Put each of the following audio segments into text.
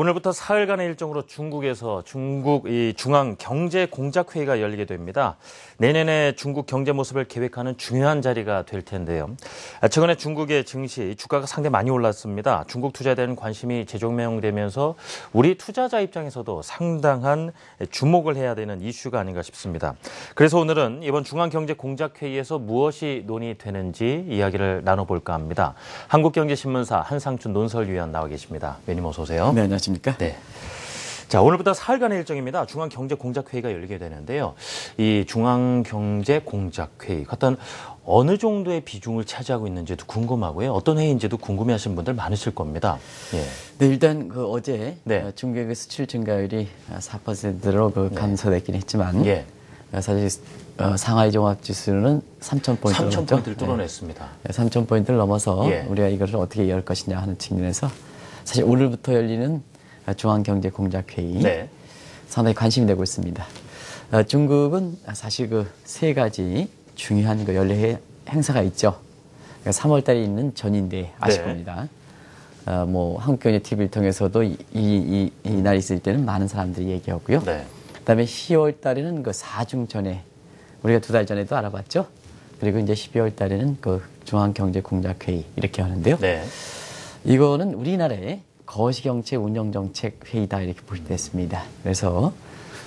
오늘부터 사흘간의 일정으로 중국에서 중국 중앙경제공작회의가 열리게 됩니다. 내년에 중국 경제 모습을 계획하는 중요한 자리가 될 텐데요. 최근에 중국의 증시, 주가가 상당히 많이 올랐습니다. 중국 투자에 대한 관심이 재조명되면서 우리 투자자 입장에서도 상당한 주목을 해야 되는 이슈가 아닌가 싶습니다. 그래서 오늘은 이번 중앙경제공작회의에서 무엇이 논의되는지 이야기를 나눠볼까 합니다. 한국경제신문사 한상춘 논설위원 나와 계십니다. 위원님 어서 오세요. 네, 안녕하십니까? 네. 자, 오늘부터 사흘간의 일정입니다. 중앙경제공작회의가 열리게 되는데요. 이 중앙경제공작회의, 어떤 어느 정도의 비중을 차지하고 있는지도 궁금하고요. 어떤 회의인지도 궁금해하시는 분들 많으실 겁니다. 예. 네, 일단 어제 네. 중국의 수출 증가율이 4%로 감소됐긴 했지만 예. 사실 상하이 종합지수는 3,000포인트를 3,000포인트를 뚫어냈습니다. 네, 3,000포인트를 넘어서 예. 우리가 이것을 어떻게 열 것이냐 하는 측면에서 사실 오늘부터 열리는 중앙경제공작회의 네. 상당히 관심이 되고 있습니다. 중국은 사실 세 가지 중요한 연례 행사가 있죠. 그러니까 3월 달에 있는 전인대 아실 겁니다. 한국경제 TV를 통해서도 이날 있을 때는 많은 사람들이 얘기하고요. 네. 그다음에 10월 달에는 4중 전에 우리가 2달 전에도 알아봤죠. 그리고 이제 12월 달에는 중앙경제공작회의 이렇게 하는데요. 네. 이거는 우리나라의 거시경제 운영정책 회의다 이렇게 보시면 됐습니다. 그래서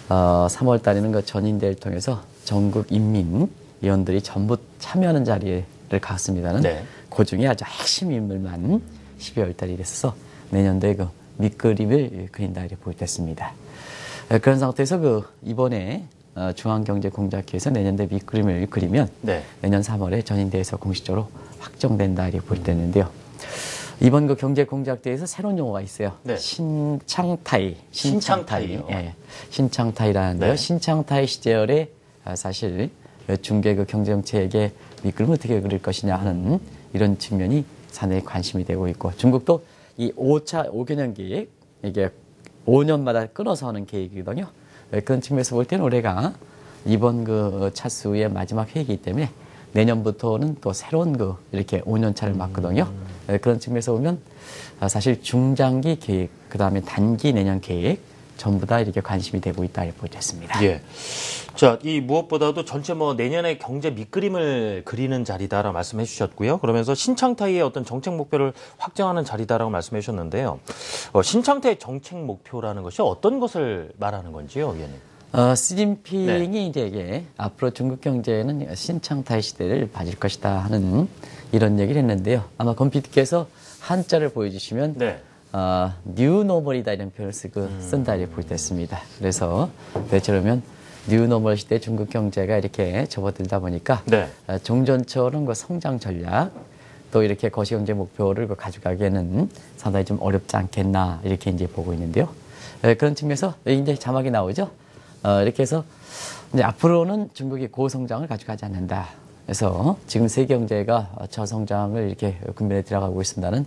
3월 달에는 전인대를 통해서 전국 인민위원들이 전부 참여하는 자리를 갖습니다는 네. 그 중에 아주 핵심 인물만 12월 달에 있어서 내년도에 밑그림을 그린다 이렇게 보시면 됐습니다. 그런 상태에서 이번에 중앙경제공작회의에서 내년도에 밑그림을 그리면 네. 내년 3월에 전인대에서 공식적으로 확정된다 이렇게 보시면 되는데요. 이번 경제공작대회에서 새로운 용어가 있어요. 네. 신창타이. 신창타이요? 예. 신창타이라는데요. 네. 신창타이 시절에 사실 중국의 경제정책의 밑그림을 어떻게 그릴 것이냐 하는 이런 측면이 상당히 관심이 되고 있고, 중국도 이 5개년 계획, 이게 5년마다 끊어서 하는 계획이거든요. 그런 측면에서 볼 때는 올해가 이번 차수의 마지막 회의이기 때문에 내년부터는 또 새로운 이렇게 5년 차를 맞거든요. 그런 측면에서 보면 사실 중장기 계획, 그 다음에 단기 내년 계획 전부 다 이렇게 관심이 되고 있다 이렇게 보겠습니다. 예. 자, 이 무엇보다도 전체 내년의 경제 밑그림을 그리는 자리다라고 말씀해 주셨고요. 그러면서 신창타이의 어떤 정책 목표를 확정하는 자리다라고 말씀해 주셨는데요. 신창타이의 정책 목표라는 것이 어떤 것을 말하는 건지요, 위원님? 시진핑이 네. 이제 이게 앞으로 중국 경제는 신창타이 시대를 맞을 것이다 하는 이런 얘기를 했는데요. 아마 컴퓨터께서 한자를 보여주시면 네. 뉴노멀이다 이런 표현을 쓴다 이렇게 볼 때 있습니다. 그래서 대체로면 뉴노멀 시대 중국 경제가 이렇게 접어들다 보니까 네. 종전처럼 성장 전략 또 이렇게 거시경제 목표를 가져가기에는 상당히 좀 어렵지 않겠나 이렇게 이제 보고 있는데요. 그런 측면에서 이제 자막이 나오죠. 이렇게 해서 이제 앞으로는 중국이 고성장을 가져가지 않는다. 그래서 지금 세계 경제가 저성장을 이렇게 국면에 들어가고 있습니다는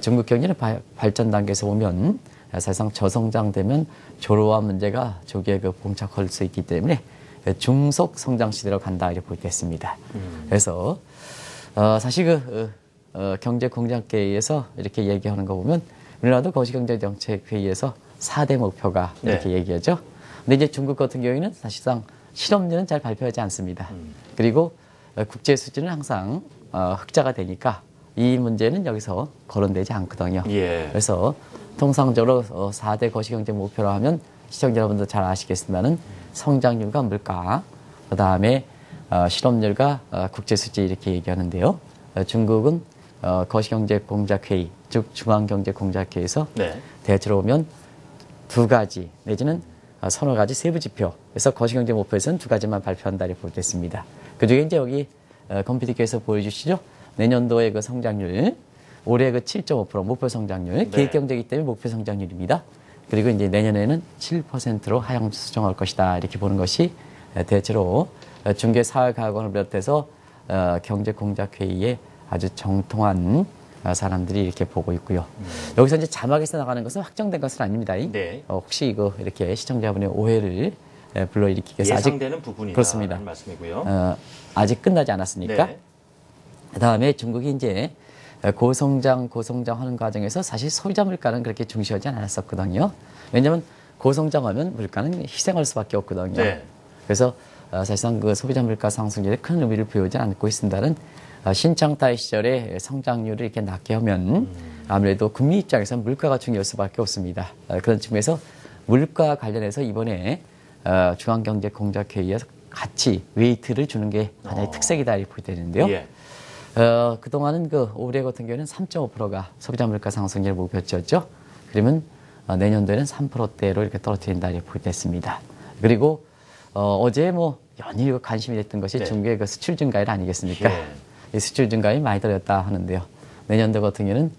중국 경제는 발전 단계에서 보면 사실상 저성장되면 조로와 문제가 조기에 봉착할 수 있기 때문에 중속 성장 시대로 간다 이렇게 보겠습니다. 그래서 사실 경제공작회의에서 이렇게 얘기하는 거 보면 우리나라도 거시경제정책회의에서 4대 목표가 이렇게 얘기하죠. 근데 이제 중국 같은 경우에는 사실상 실업률은 잘 발표하지 않습니다. 그리고 국제 수준은 항상 흑자가 되니까 이 문제는 여기서 거론되지 않거든요. 예. 그래서 통상적으로 4대 거시경제 목표로 하면 시청자 여러분도 잘 아시겠지만은 성장률과 물가, 그 다음에 실업률과 국제 수지 이렇게 얘기하는데요. 중국은 거시경제공작회의, 즉 중앙경제공작회의에서 네. 대체로 보면 2가지 내지는 서너 가지 세부 지표. 그래서 거시경제 목표에서는 2가지만 발표한다 이렇게 보겠습니다. 그중에 이제 여기 컴퓨터께서 보여주시죠. 내년도의 성장률, 올해 7.5% 목표 성장률, 네. 계획경제이기 때문에 목표 성장률입니다. 그리고 이제 내년에는 7%로 하향 수정할 것이다 이렇게 보는 것이 대체로 중개사회과학원을 비롯해서 경제공작회의에 아주 정통한 사람들이 이렇게 보고 있고요. 여기서 이제 자막에서 나가는 것은 확정된 것은 아닙니다. 네. 혹시 이렇게 시청자분의 오해를 불러일으키기 위해서 예상되는 부분이다. 그렇습니다. 말씀이고요. 아직 끝나지 않았으니까. 네. 그다음에 중국이 이제 고성장 하는 과정에서 사실 소비자 물가는 그렇게 중시하지 않았었거든요. 왜냐하면 고성장하면 물가는 희생할 수밖에 없거든요. 네. 그래서 사실상 그 소비자 물가 상승률에 큰 의미를 부여하지 않고 있습니다는 신창달 시절에 성장률을 이렇게 낮게 하면 아무래도 국민 입장에서는 물가가 중요할 수밖에 없습니다. 그런 측면에서 물가 관련해서 이번에 중앙경제공작회의에서 같이 웨이트를 주는 게 하나의 특색이다 이렇게 되는데요. 예. 그동안은 올해 같은 경우에는 3.5%가 소비자 물가 상승률 목표치였죠. 그러면 내년도에는 3%대로 이렇게 떨어뜨린다 이렇게 됐습니다. 그리고 어제 연일 관심이 됐던 것이 네. 중국의 그 수출 증가율 아니겠습니까? 예. 이 수출 증가율이 많이 떨어졌다 하는데요. 내년도 같은 경우에는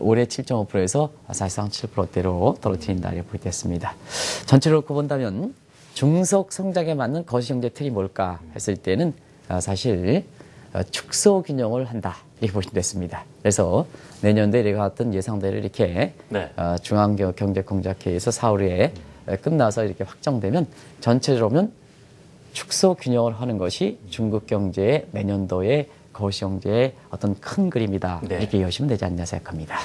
올해 7.5%에서 사실상 7%대로 떨어뜨린다 이렇게 됐습니다. 전체로 놓고 본다면 중속 성장에 맞는 거시경제 틀이 뭘까 했을 때는 사실 축소 균형을 한다 이렇게 보시면 됐습니다. 그래서 내년도에 내가 왔던 예상대로 이렇게 네. 중앙경제공작회의에서 4월에 끝나서 이렇게 확정되면 전체적으로 보면 축소 균형을 하는 것이 중국 경제의 내년도의 거시경제의 어떤 큰 그림이다. 네. 이렇게 이해하시면 되지 않냐 생각합니다.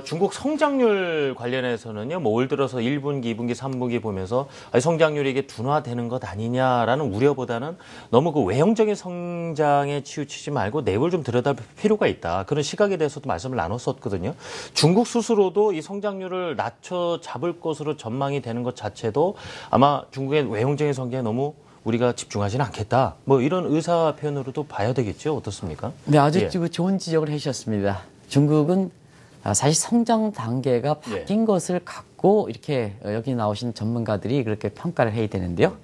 중국 성장률 관련해서는요, 올 들어서 1분기, 2분기, 3분기 보면서 성장률이 이게 둔화되는 것 아니냐라는 우려보다는 너무 그 외형적인 성장에 치우치지 말고 내부를 좀 들여다볼 필요가 있다. 그런 시각에 대해서도 말씀을 나눴었거든요. 중국 스스로도 이 성장률을 낮춰 잡을 것으로 전망이 되는 것 자체도 아마 중국의 외형적인 성장에 너무 우리가 집중하지는 않겠다. 이런 의사 표현으로도 봐야 되겠죠. 어떻습니까? 네, 아주 좋은 지적을 해주셨습니다. 중국은 사실 성장 단계가 바뀐 것을 갖고 이렇게 여기 나오신 전문가들이 그렇게 평가를 해야 되는데요.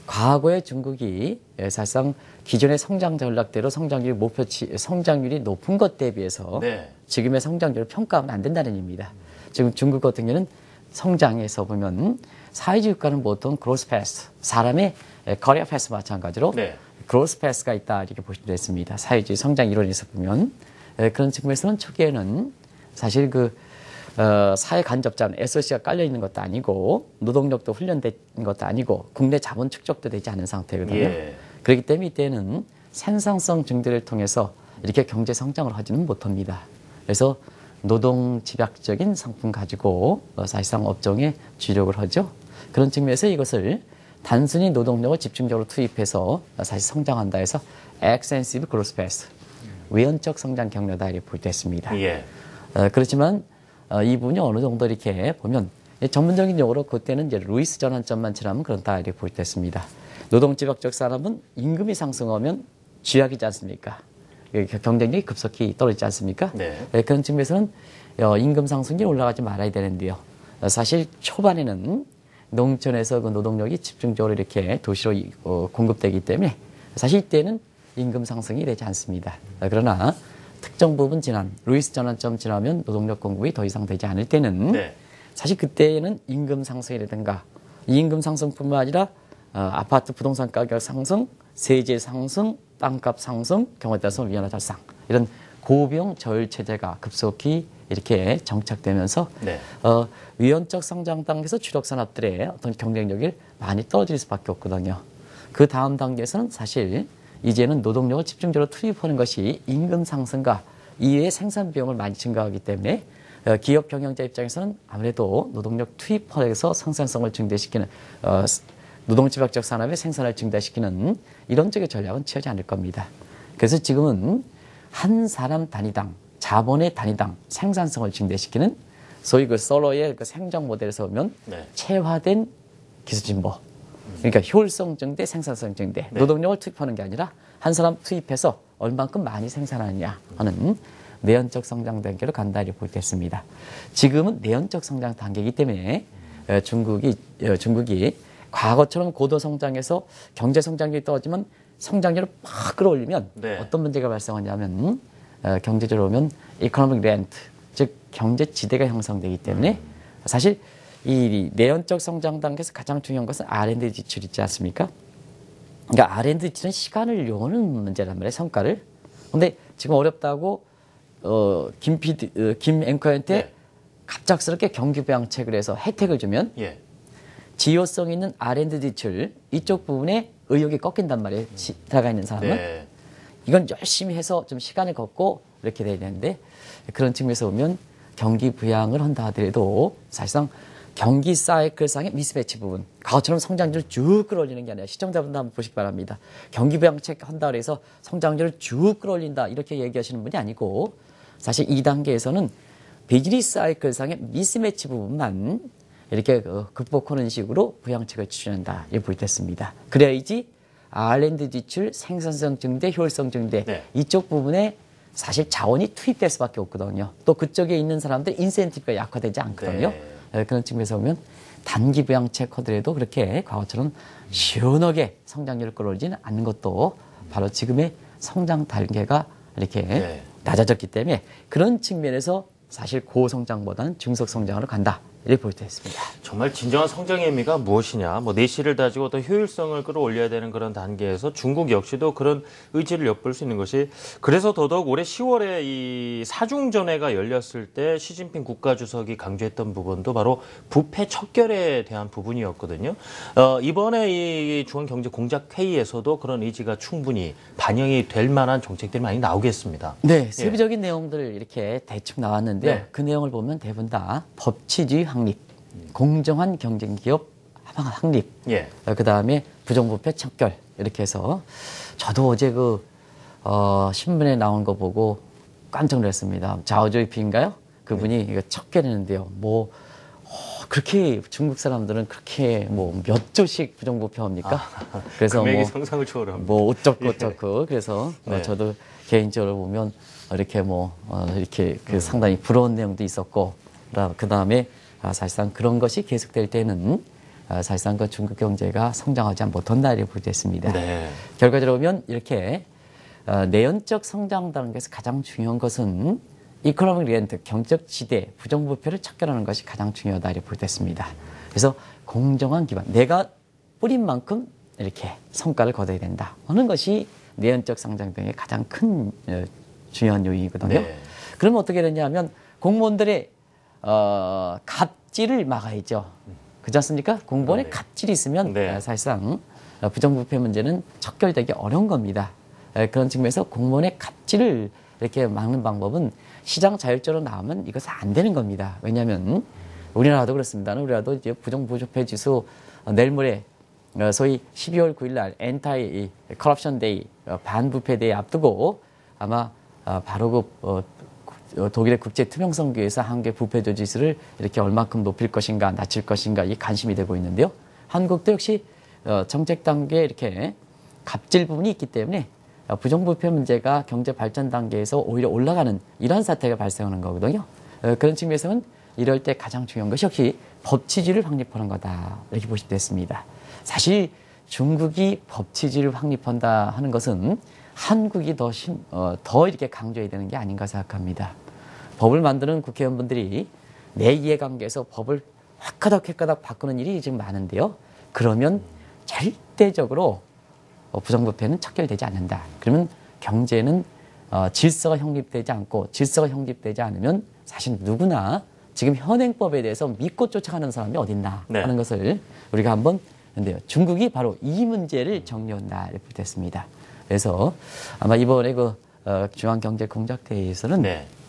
과거에 중국이 사실상 기존의 성장 전략대로 성장률이 높은 것 대비해서 네. 지금의 성장률을 평가하면 안 된다는 얘기입니다. 지금 중국 같은 경우는 성장에서 보면 사회주의 국가는 보통 그로스 패스, 사람의 커리어 패스 마찬가지로 네. 그로스 패스가 있다 이렇게 보시면 됐습니다. 사회주의 성장 이론에서 보면 그런 측면에서는 초기에는 사실 사회 간접자는 SOC가 깔려 있는 것도 아니고 노동력도 훈련된 것도 아니고 국내 자본 축적도 되지 않은 상태거든요. 예. 그렇기 때문에 이때는 생산성 증대를 통해서 이렇게 경제 성장을 하지는 못합니다. 그래서 노동 집약적인 상품 가지고 사실상 업종에 주력을 하죠. 그런 측면에서 이것을 단순히 노동력을 집중적으로 투입해서 사실 성장한다 해서 extensive growth path, 외연적 성장 경로다 이렇게 보였습니다. 예. 그렇지만 이 부분이 어느 정도 이렇게 보면 전문적인 용어로 그때는 이제 루이스 전환점만 지나면 그렇다 이렇게 보였습니다. 노동 집약적 산업은 임금이 상승하면 쥐약이지 않습니까? 경쟁력이 급속히 떨어지지 않습니까? 네. 그런 측면에서는 임금 상승이 올라가지 말아야 되는데요. 사실 초반에는 농촌에서 그 노동력이 집중적으로 이렇게 도시로 공급되기 때문에 사실 이때는 임금 상승이 되지 않습니다. 그러나 특정 부분 루이스 전환점 지나면 노동력 공급이 더 이상 되지 않을 때는 네. 사실 그때는 임금 상승이라든가 이 임금 상승뿐만 아니라 아파트 부동산 가격 상승, 세제 상승, 땅값 상승, 경우에 따라서 위안화 절상 이런 고비용 저율 체제가 급속히 이렇게 정착되면서 네. 위헌적 성장 단계에서 주력 산업들의 어떤 경쟁력이 많이 떨어질 수밖에 없거든요. 그 다음 단계에서는 사실 이제는 노동력을 집중적으로 투입하는 것이 임금 상승과 이외의 생산 비용을 많이 증가하기 때문에 기업 경영자 입장에서는 아무래도 노동력 투입해서 생산성을 증대시키는 노동 집약적 산업의 생산을 증대시키는 이런 쪽의 전략은 취하지 않을 겁니다. 그래서 지금은 한 사람 단위당 자본의 단위당 생산성을 증대시키는 소위 솔로의 생정 모델에서 보면 네. 체화된 기술 진보. 그러니까 효율성 증대, 생산성 증대. 네. 노동력을 투입하는 게 아니라 한 사람 투입해서 얼만큼 많이 생산하느냐 하는 내연적 성장 단계로 간다 이렇게 보겠습니다. 지금은 내연적 성장 단계이기 때문에 중국이 과거처럼 고도 성장해서 경제 성장률이 떨어지면 성장률을 막 끌어올리면 네. 어떤 문제가 발생하냐면 경제적으로 보면 이코노믹 렌트, 즉 경제 지대가 형성되기 때문에 사실 이 내연적 성장 단계에서 가장 중요한 것은 R&D 지출 있지 않습니까? 그러니까 R&D 지출은 시간을 요하는 문제란 말이에요, 성과를. 근데 지금 어렵다고 김 앵커한테 네. 갑작스럽게 경기부양책을 해서 혜택을 주면 예. 지효성 있는 R&D 지출 이쪽 부분에 의욕이 꺾인단 말이에요. 들어가 있는 사람은. 네. 이건 열심히 해서 좀 시간을 걷고 이렇게 돼야 되는데 그런 측면에서 보면 경기 부양을 한다 하더라도 사실상 경기 사이클상의 미스매치 부분, 과거처럼 성장률을 쭉 끌어올리는 게 아니라 시청자분들 한번 보시기 바랍니다. 경기 부양책 한다 그래서 성장률을 쭉 끌어올린다 이렇게 얘기하시는 분이 아니고 사실 2단계에서는 비즈니스 사이클상의 미스매치 부분만 이렇게 극복하는 식으로 부양책을 추진한다 이렇게 보겠습니다. 그래야지 R&D 지출, 생산성 증대, 효율성 증대 네. 이쪽 부분에 사실 자원이 투입될 수밖에 없거든요. 또 그쪽에 있는 사람들 인센티브가 약화되지 않거든요. 그런 측면에서 보면 단기 부양책 하더라도 그렇게 과거처럼 시원하게 성장률을 끌어올리지는 않는 것도 바로 지금의 성장 단계가 이렇게 낮아졌기 때문에 그런 측면에서 사실 고성장보다는 중속성장으로 간다. 이렇게 볼 수 있습니다. 정말 진정한 성장의 의미가 무엇이냐. 내실을 다지고 또 효율성을 끌어올려야 되는 그런 단계에서 중국 역시도 그런 의지를 엿볼 수 있는 것이 그래서 더더욱 올해 10월에 이 사중전회가 열렸을 때 시진핑 국가주석이 강조했던 부분도 바로 부패 척결에 대한 부분이었거든요. 이번에 이 중앙경제공작회의에서도 그런 의지가 충분히 반영이 될 만한 정책들이 많이 나오겠습니다. 네, 세부적인 내용들 이렇게 대충 나왔는데요. 네. 그 내용을 보면 대부분 다 법치주의 확립, 공정한 경쟁기업 확립, 그 다음에 부정부패 척결 이렇게 해서 저도 어제 신문에 나온 거 보고 깜짝 놀랐습니다. 자오조이피인가요? 그분이 이거 척결했는데요. 그렇게 중국 사람들은 그렇게 몇 조씩 부정부패합니까? 그래서 금액이 상상을 초월합니다. 어쩌고 그래서 저도 개인적으로 보면 이렇게 이렇게 상당히 부러운 내용도 있었고 그 다음에 사실상 그런 것이 계속될 때는 사실상 그 중국 경제가 성장하지 못한다 이렇게 보겠습니다. 네. 결과적으로 보면 이렇게 내연적 성장 단계에서 가장 중요한 것은 이코노믹 리엔트, 경제적 지대, 부정부패를 척결하는 것이 가장 중요하다 이렇게 보겠습니다. 그래서 공정한 기반, 내가 뿌린 만큼 이렇게 성과를 거둬야 된다 하는 것이 내연적 성장 등의 가장 큰 중요한 요인이거든요. 네. 그러면 어떻게 되냐 하면 공무원들의 갑질을 막아야죠. 그렇지 않습니까? 공무원의 갑질이 있으면 사실상 부정부패 문제는 척결되기 어려운 겁니다. 그런 측면에서 공무원의 갑질을 이렇게 막는 방법은 시장 자율적으로 나오면 이것은 안 되는 겁니다. 왜냐하면 우리나라도 그렇습니다. 우리나라도 이제 부정부패 지수 내일 모레 소위 12월 9일 날 엔타이 커럽션 데이 반부패 데이 앞두고 아마 바로 독일의 국제 투명성교회에서 한국의 부패도 지수를 이렇게 얼마큼 높일 것인가 낮출 것인가 이 관심이 되고 있는데요. 한국도 역시 정책 단계에 이렇게 갑질 부분이 있기 때문에 부정부패 문제가 경제 발전 단계에서 오히려 올라가는 이런 사태가 발생하는 거거든요. 그런 측면에서는 이럴 때 가장 중요한 것이 역시 법치주의를 확립하는 거다 이렇게 보시면 됐습니다. 사실 중국이 법치주의를 확립한다 하는 것은 한국이 더 이렇게 강조해야 되는 게 아닌가 생각합니다. 법을 만드는 국회의원분들이 내 이해관계에서 법을 획가닥 바꾸는 일이 지금 많은데요. 그러면 절대적으로 부정부패는 척결되지 않는다. 그러면 경제는 질서가 형립되지 않고 질서가 형립되지 않으면 사실 누구나 지금 현행법에 대해서 믿고 쫓아가는 사람이 어딨나 하는 것을 우리가 한번 근데요. 중국이 바로 이 문제를 정리한다 이렇게 됐습니다. 그래서 아마 이번에 중앙경제공작회의에서는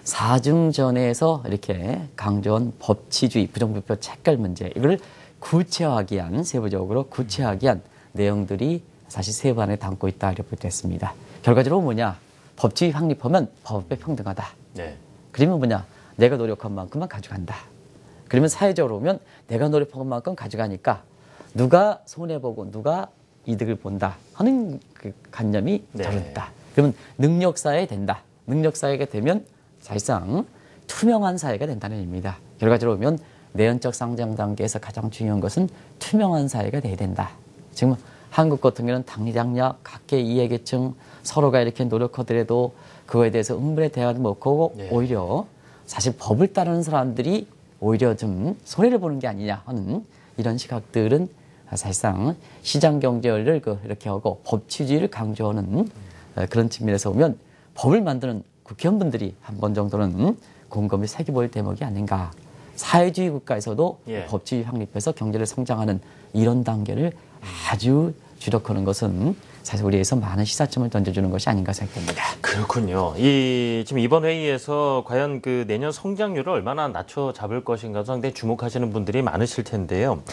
사중전에서 이렇게 강조한 법치주의, 부정부패 척결 문제 이걸 구체화하기 위한 세부적으로 구체화하기 위한 내용들이 사실 세부안에 담고 있다 이렇게 됐습니다. 결과적으로 뭐냐? 법치주의 확립하면 법에 평등하다. 그러면 뭐냐? 내가 노력한 만큼만 가져간다. 그러면 사회적으로 보면 내가 노력한 만큼 가져가니까 누가 손해보고 누가 이득을 본다 하는 그 관념이 저렇다. 그러면 능력사회 된다. 능력사회가 되면 사실상 투명한 사회가 된다는 의미입니다. 결과적으로 보면 내연적 성장 단계에서 가장 중요한 것은 투명한 사회가 돼야 된다. 지금 한국 같은 경우는 당리당략, 각계 이해계층 서로가 이렇게 노력하더라도 그거에 대해서 응분의 대화도 못하고 오히려 사실 법을 따르는 사람들이 오히려 좀 손해를 보는 게 아니냐 하는 이런 시각들은 사실상 시장 경제를 이렇게 하고 법치주의를 강조하는 그런 측면에서 보면 법을 만드는 국회의원분들이 한 번 정도는 곰곰이 새겨볼 대목이 아닌가. 사회주의 국가에서도 법치주의 확립해서 경제를 성장하는 이런 단계를 아주 주력하는 것은 사실 우리에서 많은 시사점을 던져주는 것이 아닌가 생각됩니다. 그렇군요. 지금 이번 회의에서 과연 그 내년 성장률을 얼마나 낮춰 잡을 것인가 상당히 주목하시는 분들이 많으실 텐데요.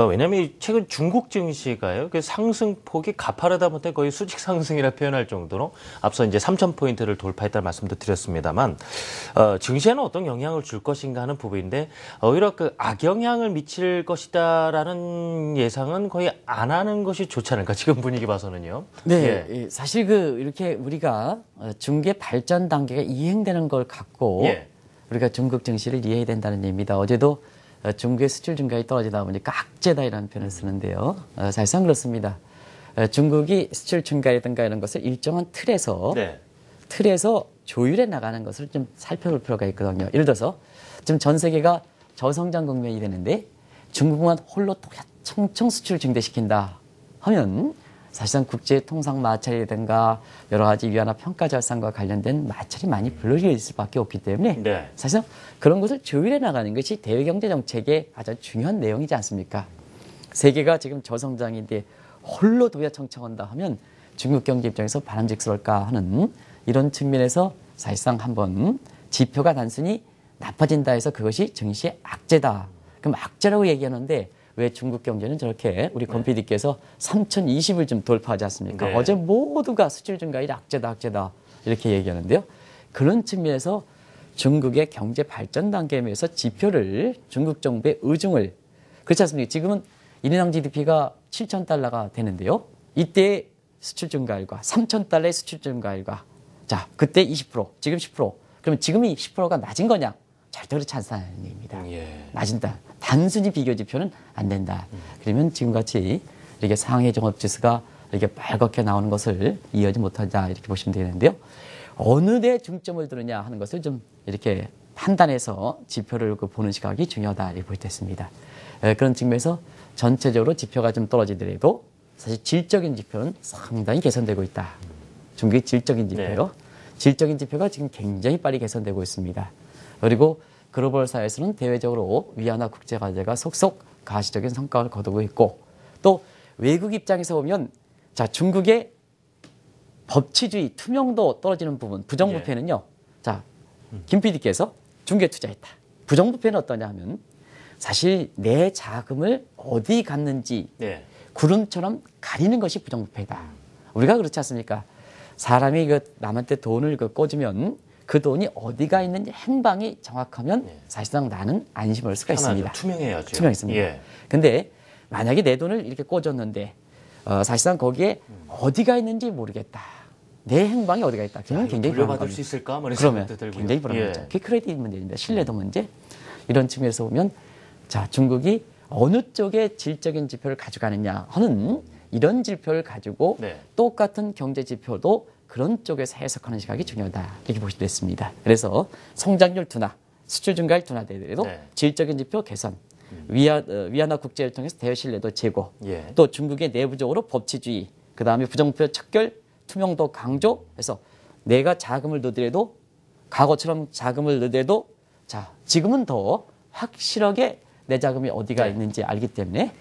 왜냐하면 최근 중국 증시가요, 그 상승폭이 가파르다 못해 거의 수직 상승이라 표현할 정도로 앞서 이제 3,000포인트를 돌파했다는 말씀도 드렸습니다만, 증시에는 어떤 영향을 줄 것인가 하는 부분인데, 오히려 그 악영향을 미칠 것이다라는 예상은 거의 안 하는 것이 좋지 않을까, 지금 분위기 봐서는요. 네, 예. 사실 이렇게 우리가 중개 발전 단계가 이행되는 걸 갖고 예. 우리가 중국 증시를 이해해야 된다는 얘기입니다. 어제도 중국의 수출 증가율이 떨어지다 보니까 악재다이라는 표현을 쓰는데요. 사실상 그렇습니다. 중국이 수출 증가라든가 이런 것을 일정한 틀에서 조율해 나가는 것을 좀 살펴볼 필요가 있거든요. 예를 들어서 지금 전 세계가 저성장 국면이 되는데 중국만 홀로 청청 수출을 증대시킨다 하면 사실상 국제 통상 마찰이라든가 여러 가지 위안화 평가 절상과 관련된 마찰이 많이 불러질 수밖에 없기 때문에 네. 사실상 그런 것을 조율해 나가는 것이 대외경제 정책의 가장 중요한 내용이지 않습니까? 세계가 지금 저성장인데 홀로 도야청청한다 하면 중국 경제 입장에서 바람직스러울까 하는 이런 측면에서 사실상 한번 지표가 단순히 나빠진다 해서 그것이 증시의 악재다. 그럼 악재라고 얘기하는데 왜 중국 경제는 저렇게 우리 권 PD께서 3020을 좀 돌파하지 않습니까? 네. 어제 모두가 수출 증가율이 악재다 이렇게 얘기하는데요. 그런 측면에서 중국의 경제 발전 단계에서 지표를 중국 정부의 의중을 그렇지 않습니까? 지금은 인당 GDP가 7,000달러가 되는데요. 이때 수출 증가율과 3,000달러의 수출 증가율과 자 그때 20% 지금 10% 그러면 지금이 10%가 낮은 거냐? 절대 그렇지 않다는 얘기입니다. 예. 낮은다. 단순히 비교 지표는 안 된다. 그러면 지금같이 이렇게 상해 종합지수가 이렇게 빨갛게 나오는 것을 이해하지 못하자 이렇게 보시면 되는데요. 어느 데 중점을 두느냐 하는 것을 좀 이렇게 판단해서 지표를 보는 시각이 중요하다 이렇게 볼 때 있습니다. 그런 측면에서 전체적으로 지표가 좀 떨어지더라도 사실 질적인 지표는 상당히 개선되고 있다. 중국의 질적인 지표요. 네. 질적인 지표가 지금 굉장히 빨리 개선되고 있습니다. 그리고 글로벌 사회에서는 대외적으로 위안화 국제화제가 속속 가시적인 성과를 거두고 있고 또 외국 입장에서 보면 자 중국의 법치주의, 투명도 떨어지는 부분 부정부패는요. 자 김 PD께서 중국에 투자했다. 부정부패는 어떠냐 하면 사실 내 자금을 어디 갔는지 네. 구름처럼 가리는 것이 부정부패다. 우리가 그렇지 않습니까? 사람이 남한테 돈을 꿔주면 그 돈이 어디가 있는지 행방이 정확하면 사실상 나는 안심할 수가 있습니다. 투명해야죠. 투명했습니다. 예. 근데 만약에 내 돈을 이렇게 꿔줬는데 사실상 거기에 어디가 있는지 모르겠다. 내 행방이 어디가 있다. 그러면 굉장히 돌려받을 수 있을까? 그러면 굉장히 불안하죠. 그게 크레딧 문제입니다. 신뢰도 문제. 이런 측면에서 보면 자 중국이 어느 쪽에 질적인 지표를 가져가느냐 하는 이런 지표를 가지고 네. 똑같은 경제 지표도 그런 쪽에서 해석하는 시각이 중요하다. 이렇게 보시면 됐습니다. 그래서 성장률 둔화, 수출 증가율 둔화되더라도 네. 질적인 지표 개선, 위안화 국제를 통해서 대외 신뢰도 제고, 예. 또 중국의 내부적으로 법치주의, 그 다음에 부정부패 척결, 투명도 강조해서 내가 자금을 넣더라도 과거처럼 자금을 넣더라도 자 지금은 더 확실하게 내 자금이 어디가 네. 있는지 알기 때문에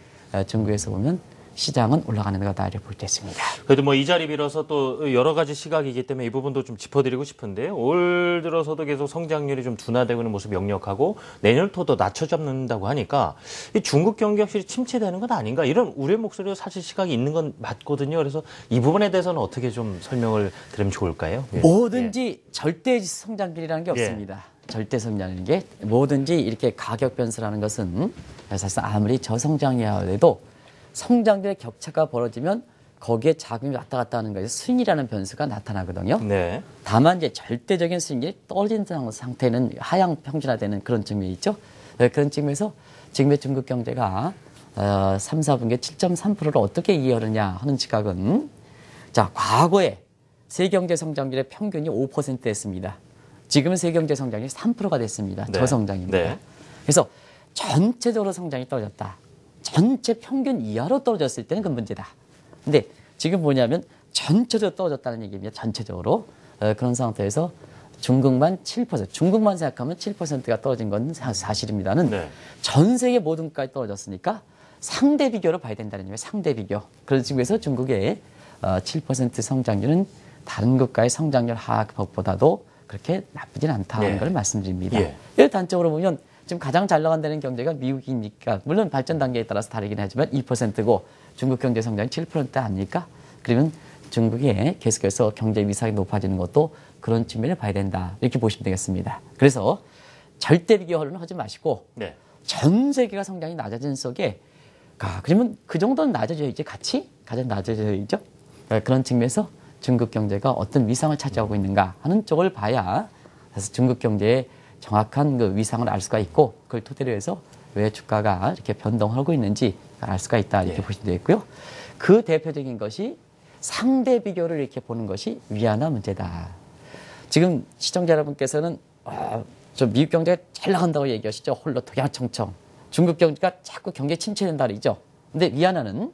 중국에서 보면 시장은 올라가는 거다 이렇게 볼 때 있습니다. 그래도 뭐 이 자리 빌어서 또 여러 가지 시각이기 때문에 이 부분도 좀 짚어드리고 싶은데요. 올 들어서도 계속 성장률이 좀 둔화되고 있는 모습이 역력하고 내년부터 더 낮춰잡는다고 하니까 이 중국 경기 확실히 침체되는 건 아닌가 이런 우려의 목소리도 사실 시각이 있는 건 맞거든요. 그래서 이 부분에 대해서는 어떻게 좀 설명을 드리면 좋을까요? 예. 뭐든지 절대 성장률이라는 게 없습니다. 절대 성장이라는 게 뭐든지 이렇게 가격 변수라는 것은 사실상 아무리 저성장이라 해도 성장률의 격차가 벌어지면 거기에 자금이 왔다 갔다 하는 거에서 스윙이라는 변수가 나타나거든요. 네. 다만 이제 절대적인 스윙이 떨어진 상태는 하향 평준화되는 그런 측면이 있죠. 그런 측면에서 지금의 중국 경제가 3, 4분기에 7.3%를 어떻게 이해하느냐 하는 시각은 자 과거에 세경제 성장률의 평균이 5%였습니다. 지금은 세경제 성장률이 3%가 됐습니다. 네. 저성장입니다. 네. 그래서 전체적으로 성장이 떨어졌다. 전체 평균 이하로 떨어졌을 때는 그 문제다. 근데 지금 뭐냐면 전체적으로 떨어졌다는 얘기입니다. 전체적으로. 그런 상태에서 중국만 7%, 중국만 생각하면 7%가 떨어진 건 사실입니다는 네. 전 세계 모든 국가에 떨어졌으니까 상대 비교로 봐야 된다는 얘기예요. 상대 비교. 그런 측면에서 중국의 7% 성장률은 다른 국가의 성장률 하락폭보다도 그렇게 나쁘진 않다는 걸 말씀드립니다. 이를 단적으로 보면 지금 가장 잘 나간다는 경제가 미국이니까 물론 발전 단계에 따라서 다르긴 하지만 2%고 중국 경제 성장이 7% 아닙니까? 그러면 중국이 계속해서 경제 위상이 높아지는 것도 그런 측면을 봐야 된다. 이렇게 보시면 되겠습니다. 그래서 절대 비교는 하지 마시고 전 세계가 성장이 낮아진 속에 그러면 그 정도는 낮아져야지 같이 가장 낮아져야죠. 그런 측면에서 중국 경제가 어떤 위상을 차지하고 있는가 하는 쪽을 봐야 그래서 중국 경제의 정확한 그 위상을 알 수가 있고 그걸 토대로 해서 왜 주가가 이렇게 변동하고 있는지 알 수가 있다 이렇게 보시면 되겠고요. 그 대표적인 것이 상대 비교를 이렇게 보는 것이 위안화 문제다. 지금 시청자 여러분께서는 저 미국 경제가 잘 나간다고 얘기하시죠. 홀로 독야청청. 중국 경제가 자꾸 경제 침체된다 그러죠. 근데 위안화는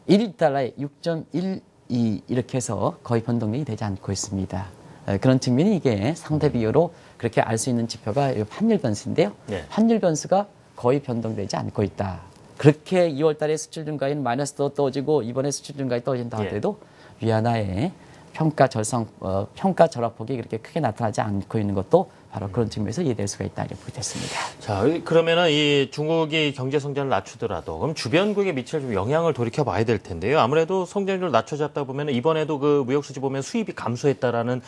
1달러에 6.12 이렇게 해서 거의 변동이 되지 않고 있습니다. 그런 측면이 이게 상대 비교로 그렇게 알 수 있는 지표가 환율 변수인데요. 환율 변수가 거의 변동되지 않고 있다. 그렇게 2월 달에 수출 증가율 마이너스도 떨어지고 이번에 수출 증가율이 떨어진다 하더라도 위안화의 평가 절하폭이 그렇게 크게 나타나지 않고 있는 것도 바로 그런 측면에서 이해될 수가 있다 이렇게 보겠습니다. 자, 그러면은 이 중국이 경제 성장을 낮추더라도 그럼 주변국에 미칠 좀 영향을 돌이켜 봐야 될 텐데요. 아무래도 성장률을 낮춰잡다 보면 이번에도 그 무역 수지 보면 수입이 감소했다라는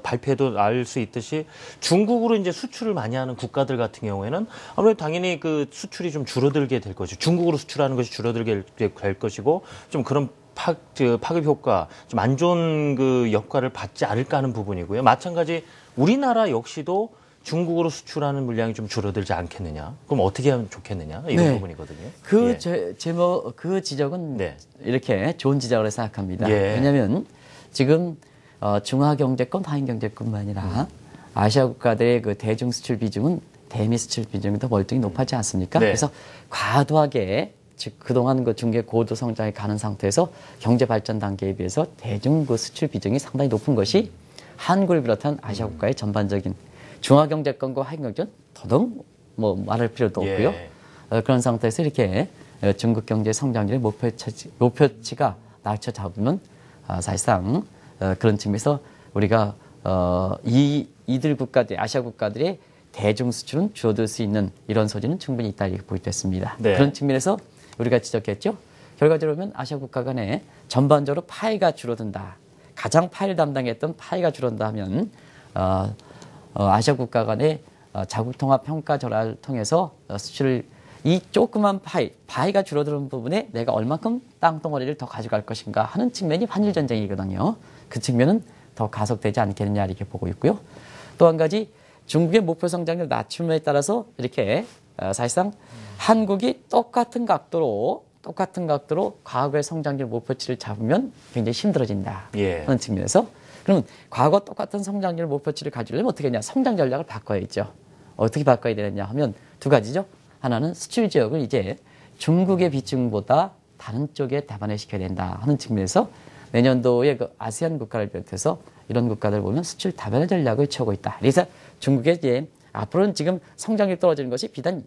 발표도 알 수 있듯이 중국으로 이제 수출을 많이 하는 국가들 같은 경우에는 아무래도 당연히 그 수출이 좀 줄어들게 될 것이고 중국으로 수출하는 것이 줄어들게 될 것이고 좀 그런 파급 효과, 좀 안 좋은 그 역할을 받지 않을까 하는 부분이고요. 마찬가지 우리나라 역시도 중국으로 수출하는 물량이 좀 줄어들지 않겠느냐? 그럼 어떻게 하면 좋겠느냐? 이런 부분이거든요. 그 지적은 이렇게 좋은 지적을 생각합니다. 왜냐하면 지금 중화경제권, 하인경제권만 아니라 아시아 국가들의 그 대중 수출 비중은 대미 수출 비중이 더 월등히 높아지지 않습니까? 그래서 과도하게 즉 그동안 그 중개 고도 성장이 가는 상태에서 경제 발전 단계에 비해서 대중 그 수출 비중이 상당히 높은 것이 한국을 비롯한 아시아 국가의 전반적인 중화경제권과 하인경제권 더더욱 뭐 말할 필요도 없고요. 그런 상태에서 이렇게 중국 경제 성장률의 목표치가 낮춰 잡으면 사실상 그런 측면에서 우리가 이들 국가들, 아시아 국가들의 대중 수출은 줄어들 수 있는 이런 소지는 충분히 있다 이렇게 보여졌습니다. 그런 측면에서 우리가 지적했죠. 결과적으로 보면 아시아 국가 간에 전반적으로 파이가 줄어든다. 가장 파이를 담당했던 파이가 줄어든다 하면 아시아 국가 간의 자국통합 평가 절하를 통해서 수출을 이 조그만 파이가 줄어드는 부분에 내가 얼만큼 땅덩어리를 더 가져갈 것인가 하는 측면이 환율 전쟁이거든요. 그 측면은 더 가속되지 않겠느냐 이렇게 보고 있고요. 또 한 가지 중국의 목표 성장률 낮춤에 따라서 이렇게 사실상 한국이 똑같은 각도로 과거의 성장률 목표치를 잡으면 굉장히 힘들어진다 하는 측면에서 그러면 과거 똑같은 성장률 목표치를 가지려면 어떻게 하냐? 성장 전략을 바꿔야죠. 어떻게 바꿔야 되느냐 하면 두 가지죠. 하나는 수출 지역을 이제 중국의 비중보다 다른 쪽에 다반화시켜야 된다 하는 측면에서 내년도에 그 아세안 국가를 비롯해서 이런 국가들 보면 수출 다변화 전략을 취하고 있다. 그래서 중국의 이제 앞으로는 지금 성장률이 떨어지는 것이 비단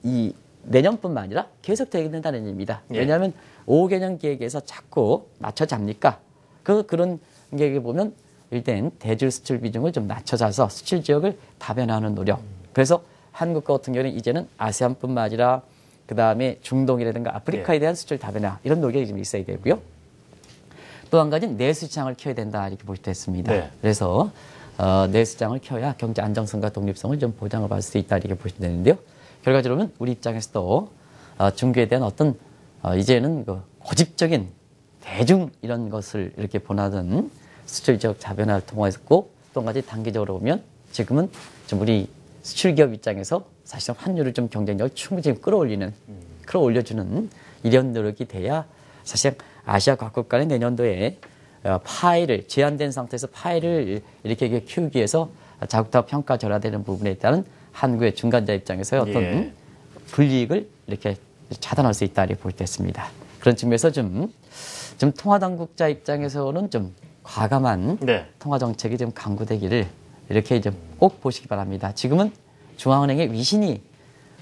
이 내년뿐만 아니라 계속 되겠다는 얘기입니다. 왜냐하면 5개년 계획에서 자꾸 낮춰 잡니까? 그런 계획에 보면 일단 대중 수출 비중을 좀 낮춰져서 수출 지역을 다변화하는 노력. 그래서 한국 같은 경우는 이제는 아세안뿐만 아니라 그 다음에 중동이라든가 아프리카에 대한 수출 다변화 이런 노력이 좀 있어야 되고요. 또 한 가지는 내수 시장을 키워야 된다 이렇게 보시도 했습니다. 그래서 내수 시장을 키워야 경제 안정성과 독립성을 좀 보장을 받을 수 있다 이렇게 보시면 되는데요. 결과적으로는 우리 입장에서도 중국에 대한 어떤 이제는 그 고집적인 대중 이런 것을 이렇게 본하던 수출 지역 다변화를 통해서고 또 한 가지 단기적으로 보면 지금은 좀 우리 수출 기업 입장에서 사실상 환율을 좀 경쟁력을 충분히 좀 끌어올려주는 이런 노력이 돼야 사실 아시아 각국 간의 내년도에 파이를 제한된 상태에서 파이를 이렇게 키우기 위해서 자국통합 평가 절하되는 부분에 따른 한국의 중간자 입장에서의 어떤 불이익을 이렇게 차단할 수 있다 이렇게 볼 때 있습니다. 그런 측면에서 좀 통화당국자 입장에서는 좀 과감한 통화 정책이 좀 강구되기를 이렇게 좀 꼭 보시기 바랍니다. 지금은 중앙은행의 위신이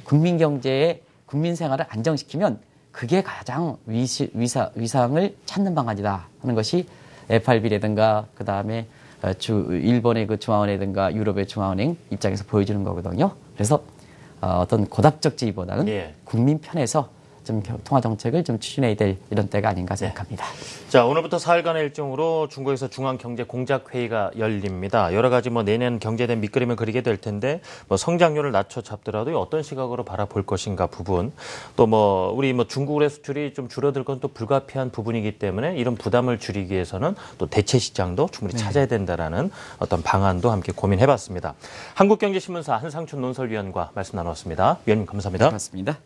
국민 경제에 국민 생활을 안정시키면 그게 가장 위상을 찾는 방안이다 하는 것이 FRB라든가 그 다음에 일본의 그 중앙은행이라든가 유럽의 중앙은행 입장에서 보여주는 거거든요. 그래서 어떤 고답적 지위보다는 예. 국민 편에서 좀 통화 정책을 좀 추진해야 될 이런 때가 아닌가 생각합니다. 자, 오늘부터 4일간의 일정으로 중국에서 중앙경제공작회의가 열립니다. 여러 가지 내년 경제에 대한 밑그림을 그리게 될 텐데, 성장률을 낮춰 잡더라도 어떤 시각으로 바라볼 것인가 부분, 또 우리 중국의 수출이 좀 줄어들 건 또 불가피한 부분이기 때문에 이런 부담을 줄이기 위해서는 또 대체 시장도 충분히 찾아야 된다라는 어떤 방안도 함께 고민해 봤습니다. 한국경제신문사 한상춘 논설위원과 말씀 나눴습니다. 위원님 감사합니다. 고맙습니다.